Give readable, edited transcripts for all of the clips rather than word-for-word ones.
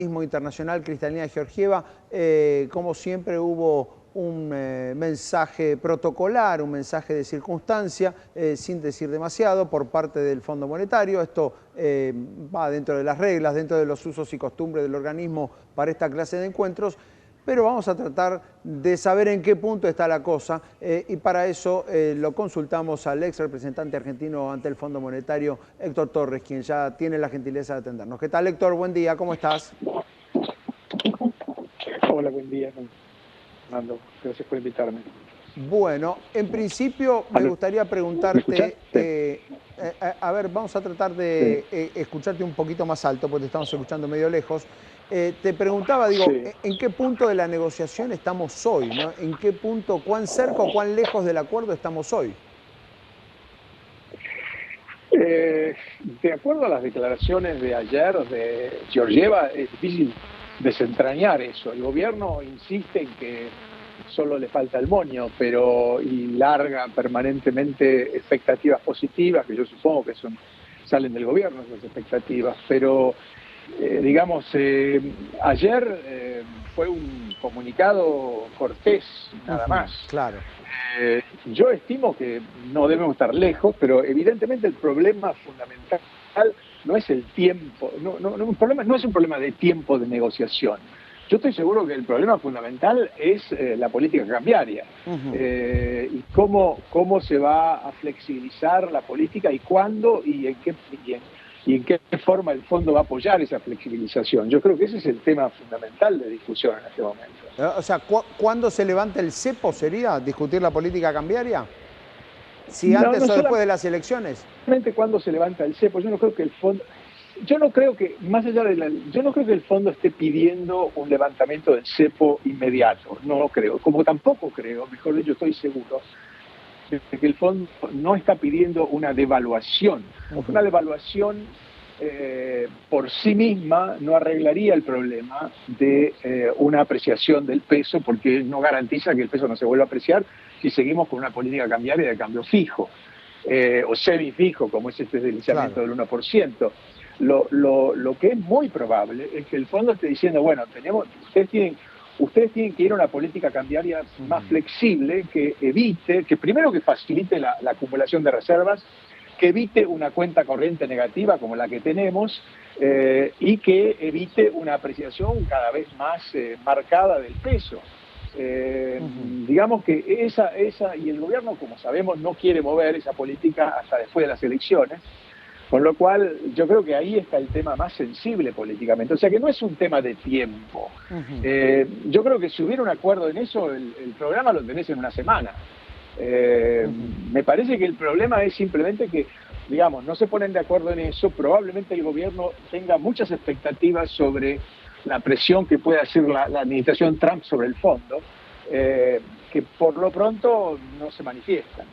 Internacional Cristalina Georgieva, como siempre hubo un mensaje protocolar, un mensaje de circunstancia, sin decir demasiado, por parte del Fondo Monetario. Esto va dentro de las reglas, dentro de los usos y costumbres del organismo para esta clase de encuentros, pero vamos a tratar de saber en qué punto está la cosa y para eso lo consultamos al ex representante argentino ante el Fondo Monetario, Héctor Torres, quien ya tiene la gentileza de atendernos. ¿Qué tal, Héctor? Buen día, ¿cómo estás? Hola, buen día, Fernando. Gracias por invitarme. Bueno, en principio me ¿Aló? gustaría ¿Me escuchás? preguntarte, Sí. a ver, vamos a tratar Sí. de escucharte un poquito más alto, porque te estamos escuchando medio lejos. Te preguntaba, digo, Sí. ¿en qué punto de la negociación estamos hoy, ¿no? ¿En qué punto, cuán cerca o cuán lejos del acuerdo estamos hoy? De acuerdo a las declaraciones de ayer de Georgieva, es difícil desentrañar eso. El gobierno insiste en que solo le falta el moño, y larga permanentemente expectativas positivas, que yo supongo que salen del gobierno esas expectativas, pero ayer fue un comunicado cortés, nada más. Claro. Yo estimo que no debemos estar lejos, pero evidentemente el problema fundamental no es el tiempo, no es un problema de tiempo de negociación. Yo estoy seguro que el problema fundamental es la política cambiaria y cómo se va a flexibilizar la política y cuándo y en qué forma el fondo va a apoyar esa flexibilización. Yo creo que ese es el tema fundamental de discusión en este momento. O sea, ¿cuándo se levanta el cepo sería discutir la política cambiaria? ¿Si No, antes no o después de solamente las elecciones? cuando se levanta el cepo, yo no creo que el fondo, yo no creo que, más allá de yo no creo que el fondo esté pidiendo un levantamiento del cepo inmediato, no lo creo, como tampoco creo, mejor dicho, estoy seguro, de que el fondo no está pidiendo una devaluación, porque una devaluación por sí misma no arreglaría el problema de una apreciación del peso, porque no garantiza que el peso no se vuelva a apreciar si seguimos con una política cambiaria de cambio fijo o semifijo, como es este deslizamiento Claro. del 1%. Lo que es muy probable es que el fondo esté diciendo, bueno, ustedes tienen que ir a una política cambiaria más flexible que evite, que primero que facilite la acumulación de reservas, que evite una cuenta corriente negativa como la que tenemos y que evite una apreciación cada vez más marcada del peso. Digamos que esa, y el gobierno, como sabemos, no quiere mover esa política hasta después de las elecciones, con lo cual yo creo que ahí está el tema más sensible políticamente, o sea que no es un tema de tiempo. Yo creo que si hubiera un acuerdo en eso, el programa lo tenés en una semana. Me parece que el problema es simplemente que, digamos, no se ponen de acuerdo en eso, probablemente el gobierno tenga muchas expectativas sobre la presión que puede hacer la administración Trump sobre el fondo, que por lo pronto no se manifiestan.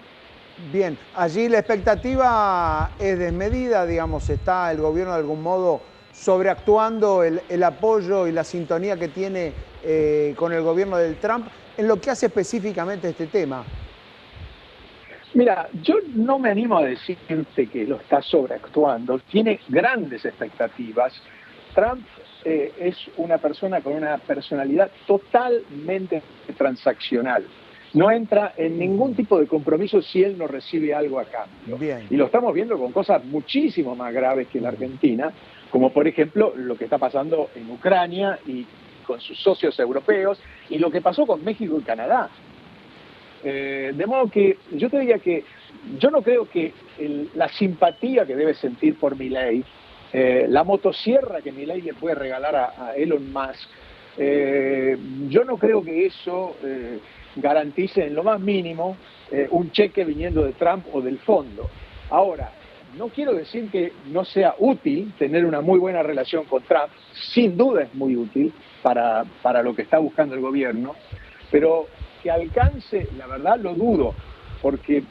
Bien, allí la expectativa es desmedida, digamos, está el gobierno de algún modo sobreactuando el apoyo y la sintonía que tiene con el gobierno del Trump en lo que hace específicamente este tema. Mira, yo no me animo a decirte que lo está sobreactuando, tiene grandes expectativas. Trump es una persona con una personalidad totalmente transaccional. No entra en ningún tipo de compromiso si él no recibe algo a cambio. Bien. Y lo estamos viendo con cosas muchísimo más graves que en la Argentina, como por ejemplo lo que está pasando en Ucrania y con sus socios europeos, y lo que pasó con México y Canadá. De modo que yo te diría que yo no creo que la simpatía que debe sentir por Milei, la motosierra que Milei le puede regalar a Elon Musk, yo no creo que eso garantice en lo más mínimo un cheque viniendo de Trump o del fondo. Ahora, no quiero decir que no sea útil tener una muy buena relación con Trump, sin duda es muy útil para lo que está buscando el gobierno, pero que alcance, la verdad lo dudo, porque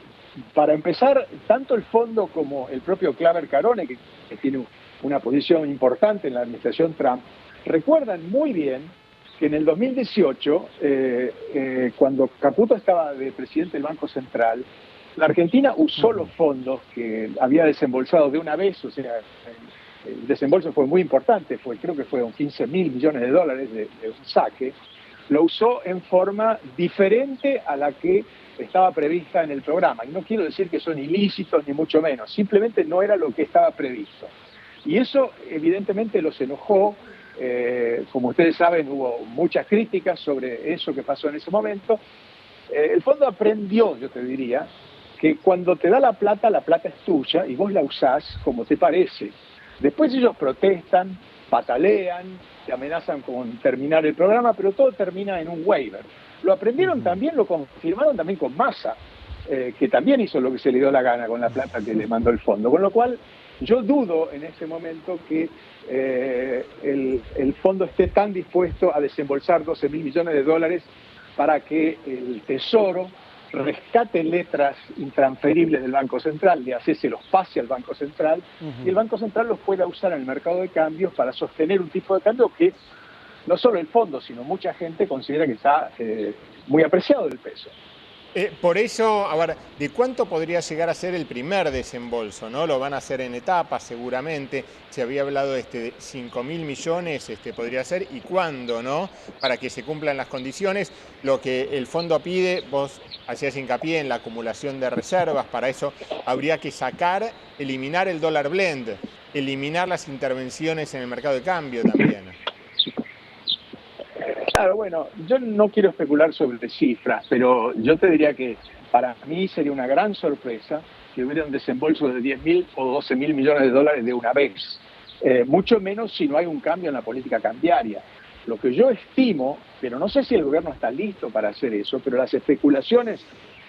para empezar, tanto el fondo como el propio Claver Carone, que tiene una posición importante en la administración Trump, recuerdan muy bien que en el 2018, cuando Caputo estaba de presidente del Banco Central, la Argentina usó los fondos que había desembolsado de una vez, o sea, el desembolso fue muy importante, creo que fueron 15.000 millones de dólares de un saque, lo usó en forma diferente a la que estaba prevista en el programa. Y no quiero decir que son ilícitos, ni mucho menos, simplemente no era lo que estaba previsto. Y eso evidentemente los enojó. Como ustedes saben, hubo muchas críticas sobre eso que pasó en ese momento. El fondo aprendió, yo te diría, que cuando te da la plata es tuya y vos la usás como te parece. Después ellos protestan, patalean, te amenazan con terminar el programa, pero todo termina en un waiver. Lo aprendieron también, lo confirmaron también con Massa, que también hizo lo que se le dio la gana con la plata que le mandó el fondo. Con lo cual, yo dudo en este momento que el fondo esté tan dispuesto a desembolsar 12.000 millones de dólares para que el Tesoro rescate letras intransferibles del Banco Central, de hacer se los pase al Banco Central, y el Banco Central los pueda usar en el mercado de cambios para sostener un tipo de cambio que no solo el fondo, sino mucha gente considera que está muy apreciado del peso. Por eso, a ver, ¿de cuánto podría llegar a ser el primer desembolso? ¿No? Lo van a hacer en etapas seguramente. Se había hablado de 5.000 millones, podría ser. ¿Y cuándo, no? Para que se cumplan las condiciones. Lo que el fondo pide, vos hacías hincapié en la acumulación de reservas. Para eso habría que eliminar el dólar blend, eliminar las intervenciones en el mercado de cambio también. Claro, bueno, yo no quiero especular sobre cifras, pero yo te diría que para mí sería una gran sorpresa que hubiera un desembolso de 10.000 o 12.000 millones de dólares de una vez. Mucho menos si no hay un cambio en la política cambiaria. Lo que yo estimo, pero no sé si el gobierno está listo para hacer eso, pero las especulaciones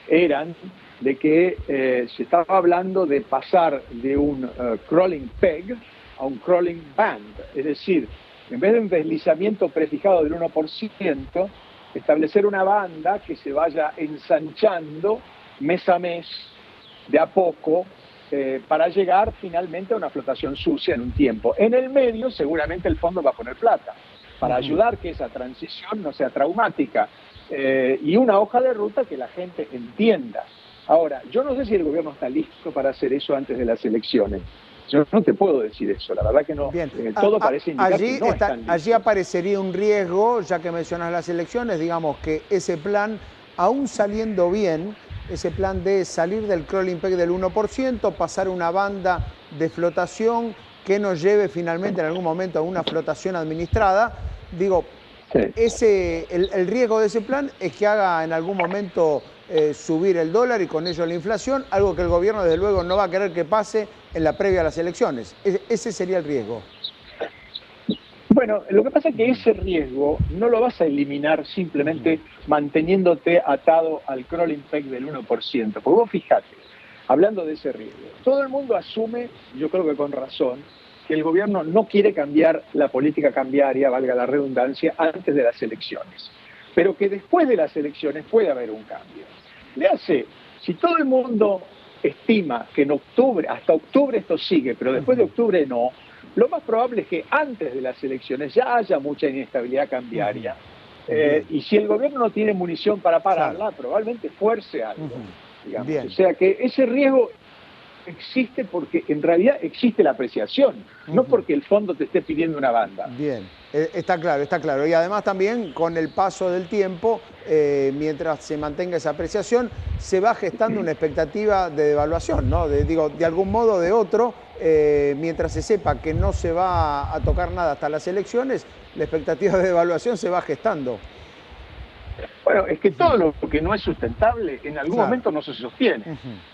eran de que se estaba hablando de pasar de un crawling peg a un crawling band, es decir, en vez de un deslizamiento prefijado del 1%, establecer una banda que se vaya ensanchando mes a mes, de a poco, para llegar finalmente a una flotación sucia en un tiempo. En el medio seguramente el fondo va a poner plata, para ayudar que esa transición no sea traumática, y una hoja de ruta que la gente entienda. Ahora, yo no sé si el gobierno está listo para hacer eso antes de las elecciones. Yo no te puedo decir eso, la verdad que no. Todo parece indicar que no están listos. Allí aparecería un riesgo, ya que mencionas las elecciones, digamos que ese plan, aún saliendo bien, ese plan de salir del crawling peg del 1%, pasar una banda de flotación que nos lleve finalmente en algún momento a una flotación administrada, digo, sí. El riesgo de ese plan es que haga en algún momento subir el dólar y con ello la inflación, algo que el gobierno desde luego no va a querer que pase en la previa a las elecciones. Ese sería el riesgo. Bueno, lo que pasa es que ese riesgo no lo vas a eliminar simplemente manteniéndote atado al crawling peg del 1%. Porque vos fijate, hablando de ese riesgo, todo el mundo asume, yo creo que con razón, que el gobierno no quiere cambiar la política cambiaria, valga la redundancia, antes de las elecciones. Pero que después de las elecciones puede haber un cambio. Si todo el mundo estima que en octubre, hasta octubre esto sigue, pero después de octubre no, lo más probable es que antes de las elecciones ya haya mucha inestabilidad cambiaria. Y si el gobierno no tiene munición para pararla, probablemente fuerce algo. Digamos. O sea que ese riesgo existe porque en realidad existe la apreciación, no porque el fondo te esté pidiendo una banda. Bien, está claro, está claro. Y además también con el paso del tiempo, mientras se mantenga esa apreciación, se va gestando una expectativa de devaluación, ¿no? De algún modo o de otro, mientras se sepa que no se va a tocar nada hasta las elecciones, la expectativa de devaluación se va gestando. Bueno, es que todo lo que no es sustentable en algún momento no se sostiene.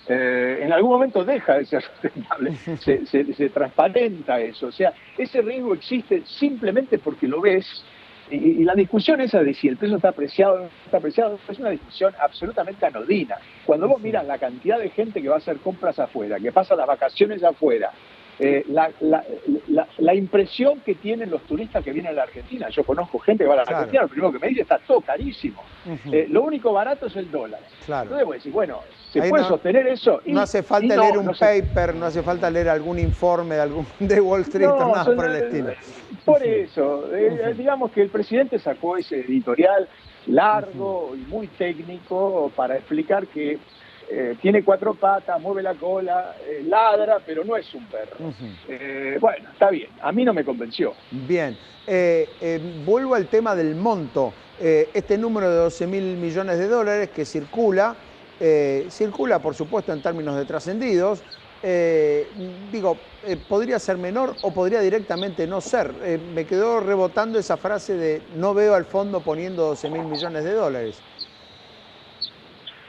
En algún momento deja de ser sustentable, se transparenta eso. O sea, ese riesgo existe simplemente porque lo ves. Y la discusión esa de si el peso está apreciado o no está apreciado es una discusión absolutamente anodina. Cuando vos miras la cantidad de gente que va a hacer compras afuera, que pasa las vacaciones afuera, la impresión que tienen los turistas que vienen a la Argentina. Yo conozco gente que va a la Argentina, lo primero que me dice está todo carísimo. Lo único barato es el dólar. Entonces voy a decir, bueno, ¿se puede sostener eso? No hace falta leer un paper, no hace falta leer algún informe de Wall Street o nada por el estilo. Por eso, digamos que el presidente sacó ese editorial largo y muy técnico para explicar que tiene 4 patas, mueve la cola, ladra, pero no es un perro. Bueno, está bien, a mí no me convenció. Bien, vuelvo al tema del monto. Este número de 12.000 millones de dólares que circula, circula por supuesto en términos de trascendidos, podría ser menor o podría directamente no ser. Me quedó rebotando esa frase de no veo al fondo poniendo 12.000 millones de dólares.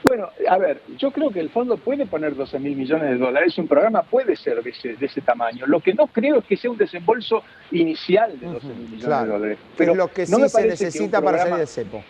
Bueno, a ver, yo creo que el fondo puede poner 12.000 millones de dólares, un programa puede ser de ese tamaño. Lo que no creo es que sea un desembolso inicial de 12.000 millones de dólares. Pero es lo que sí se necesita para salir del cepo.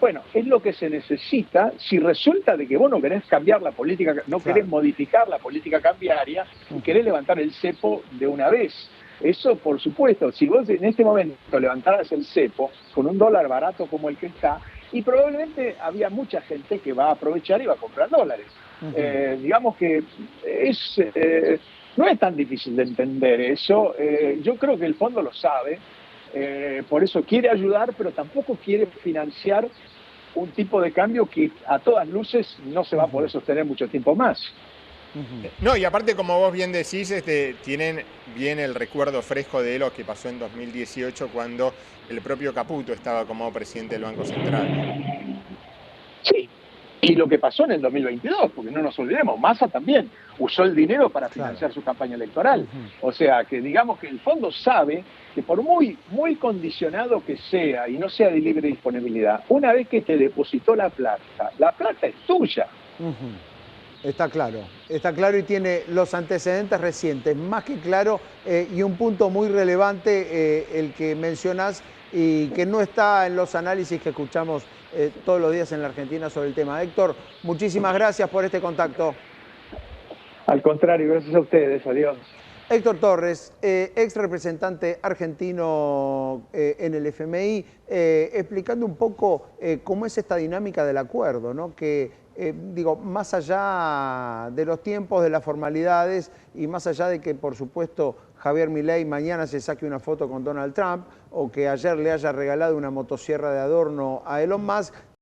Bueno, es lo que se necesita si resulta de que vos no querés cambiar la política, no querés modificar la política cambiaria y querés levantar el cepo de una vez. Eso, por supuesto, si vos en este momento levantaras el cepo con un dólar barato como el que está, y probablemente había mucha gente que va a aprovechar y va a comprar dólares. Digamos que no es tan difícil de entender eso. Yo creo que el fondo lo sabe, por eso quiere ayudar, pero tampoco quiere financiar un tipo de cambio que a todas luces no se va a poder sostener mucho tiempo más. No, y aparte, como vos bien decís, tienen bien el recuerdo fresco de lo que pasó en 2018 cuando el propio Caputo estaba como presidente del Banco Central. Sí, y lo que pasó en el 2022, porque no nos olvidemos, Massa también usó el dinero para financiar su campaña electoral. O sea, que digamos que el fondo sabe que por muy condicionado que sea y no sea de libre disponibilidad, una vez que te depositó la plata es tuya. Está claro y tiene los antecedentes recientes, más que claro, y un punto muy relevante, el que mencionás y que no está en los análisis que escuchamos todos los días en la Argentina sobre el tema. Héctor, muchísimas gracias por este contacto. Al contrario, gracias a ustedes, adiós. Héctor Torres, ex representante argentino en el FMI, explicando un poco cómo es esta dinámica del acuerdo, ¿no? Que más allá de los tiempos, de las formalidades y más allá de que, por supuesto, Javier Milei mañana se saque una foto con Donald Trump o que ayer le haya regalado una motosierra de adorno a Elon Musk,